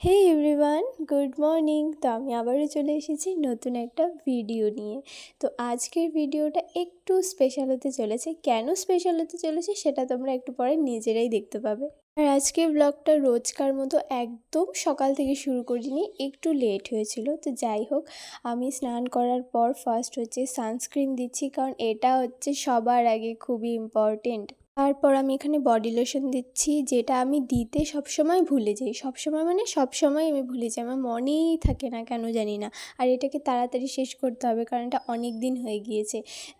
হে everyone, good morning. তো আমি আবারও চলে এসেছি নতুন একটা ভিডিও নিয়ে। তো আজকের ভিডিওটা একটু স্পেশাল হতে চলেছে। কেন স্পেশাল হতে চলেছে সেটা তোমরা একটু পরে নিজেরাই দেখতে পাবে। আর আজকের ব্লগটা রোজকার মতো একদম সকাল থেকে শুরু করিনি, একটু লেট হয়েছিল। তো যাই হোক, আমি স্নান করার পর ফার্স্ট হচ্ছে সানস্ক্রিন দিচ্ছি, কারণ এটা হচ্ছে সবার আগে খুবই ইম্পর্টেন্ট। তারপর আমি এখানে বডি লোশন দিচ্ছি, যেটা আমি দিতে সবসময় ভুলে যাই। সবসময় মানে সবসময় আমি ভুলে যাই, আমার মনেই থাকে না কেন জানি না। আর এটাকে তাড়াতাড়ি শেষ করতে হবে, কারণ এটা অনেক দিন হয়ে গিয়েছে।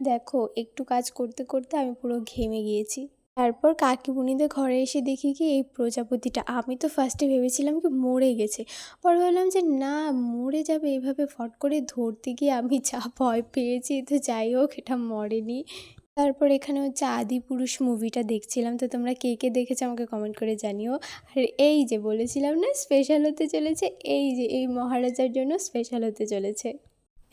দেখো, একটু কাজ করতে করতে আমি পুরো ঘেমে গিয়েছি। তারপর কাকিমুনিদের ঘরে এসে দেখি কি এই প্রজাপতিটা, আমি তো ফার্স্টে ভেবেছিলাম কি মরে গেছে। পরে ভাবলাম যে না, মরে যাবে এভাবে ফট করে ধরতে গিয়ে আমি যা ভয় পেয়েছি। তো যাই হোক, এটা মরেনি। তারপর এখানে হচ্ছে আদিপুরুষ মুভিটা দেখছিলাম। তো তোমরা কে কে দেখেছো আমাকে কমেন্ট করে জানিও। আর এই যে বলেছিলাম না স্পেশাল হতে চলেছে, এই যে এই মহারাজার জন্য স্পেশাল হতে চলেছে।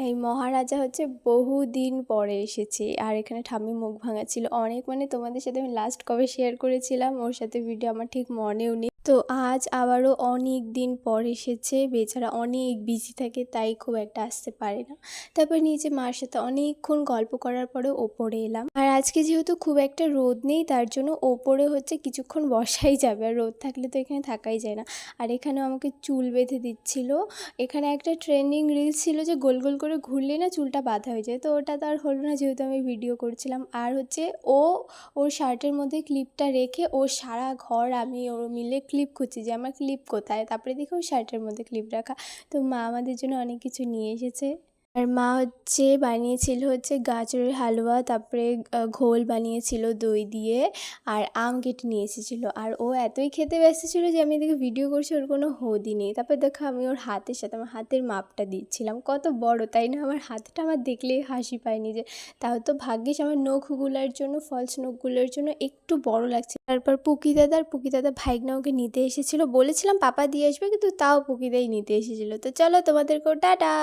এই মহারাজা হচ্ছে বহুদিন পরে এসেছে। আর এখানে ঠাম্মি মুখ ভাঙা ছিল অনেক, মানে তোমাদের সাথে আমি লাস্ট কবে শেয়ার করেছিলাম ওর সাথে ভিডিও, আমার ঠিক মনেও নেই। তো আজ আবারও অনেক দিন পর এসেছে। বেচারা অনেক বিজি থাকে, তাই খুব একটা আসতে পারে না। তারপর নিচে মার সাথে অনেকক্ষণ গল্প করার পরে ওপরে এলাম। আর আজকে যেহেতু খুব একটা রোদ নেই, তার জন্য ওপরে হচ্ছে কিছুক্ষণ বসাই যাবে, আর রোদ থাকলে তো এখানে থাকাই যায় না। আর এখানেও আমাকে চুল বেঁধে দিচ্ছিল। এখানে একটা ট্রেন্ডিং রিলস ছিল যে গোল গোল করে ঘুরলে না চুলটা বাঁধা হয়ে যায়, তো ওটা তো আর হলো না যেহেতু আমি ভিডিও করছিলাম। আর হচ্ছে ওর শার্টের মধ্যে ক্লিপটা রেখে ও সারা ঘর আমি ওর মিলে ক্লিপ খুঁজছি যে আমার ক্লিপ কোথায়। তারপরে দেখি ওর শার্টের মধ্যে ক্লিপ রাখা। তো মা আমাদের জন্য অনেক কিছু নিয়ে এসেছে। আর মা হচ্ছে বানিয়েছিল হচ্ছে গাজরের হালুয়া, তারপরে ঘোল বানিয়েছিল দই দিয়ে, আর আম কেটে নিয়ে এসেছিলো। আর ও এতই খেতে ব্যস্ত ছিল যে আমি এদিকে ভিডিও করছি, ওর কোনো হদই নেই। তারপর দেখো আমি ওর হাতের সাথে আমার হাতের মাপটা দিচ্ছিলাম, কত বড় তাই না? আমার হাতটা আমার দেখলেই হাসি পায় নিজে। তাও তো ভাগ্যিস আমার নখগুলোর জন্য, ফলস নখগুলোর জন্য একটু বড় লাগছে। তারপর পুকি দাদা ভাইগনা ওকে নিতে এসেছিলো, বলেছিলাম পাপা দিয়ে আসবে, কিন্তু তাও পুকিদাই নিতে এসেছিলো। তো চলো তোমাদেরকেও টাটা।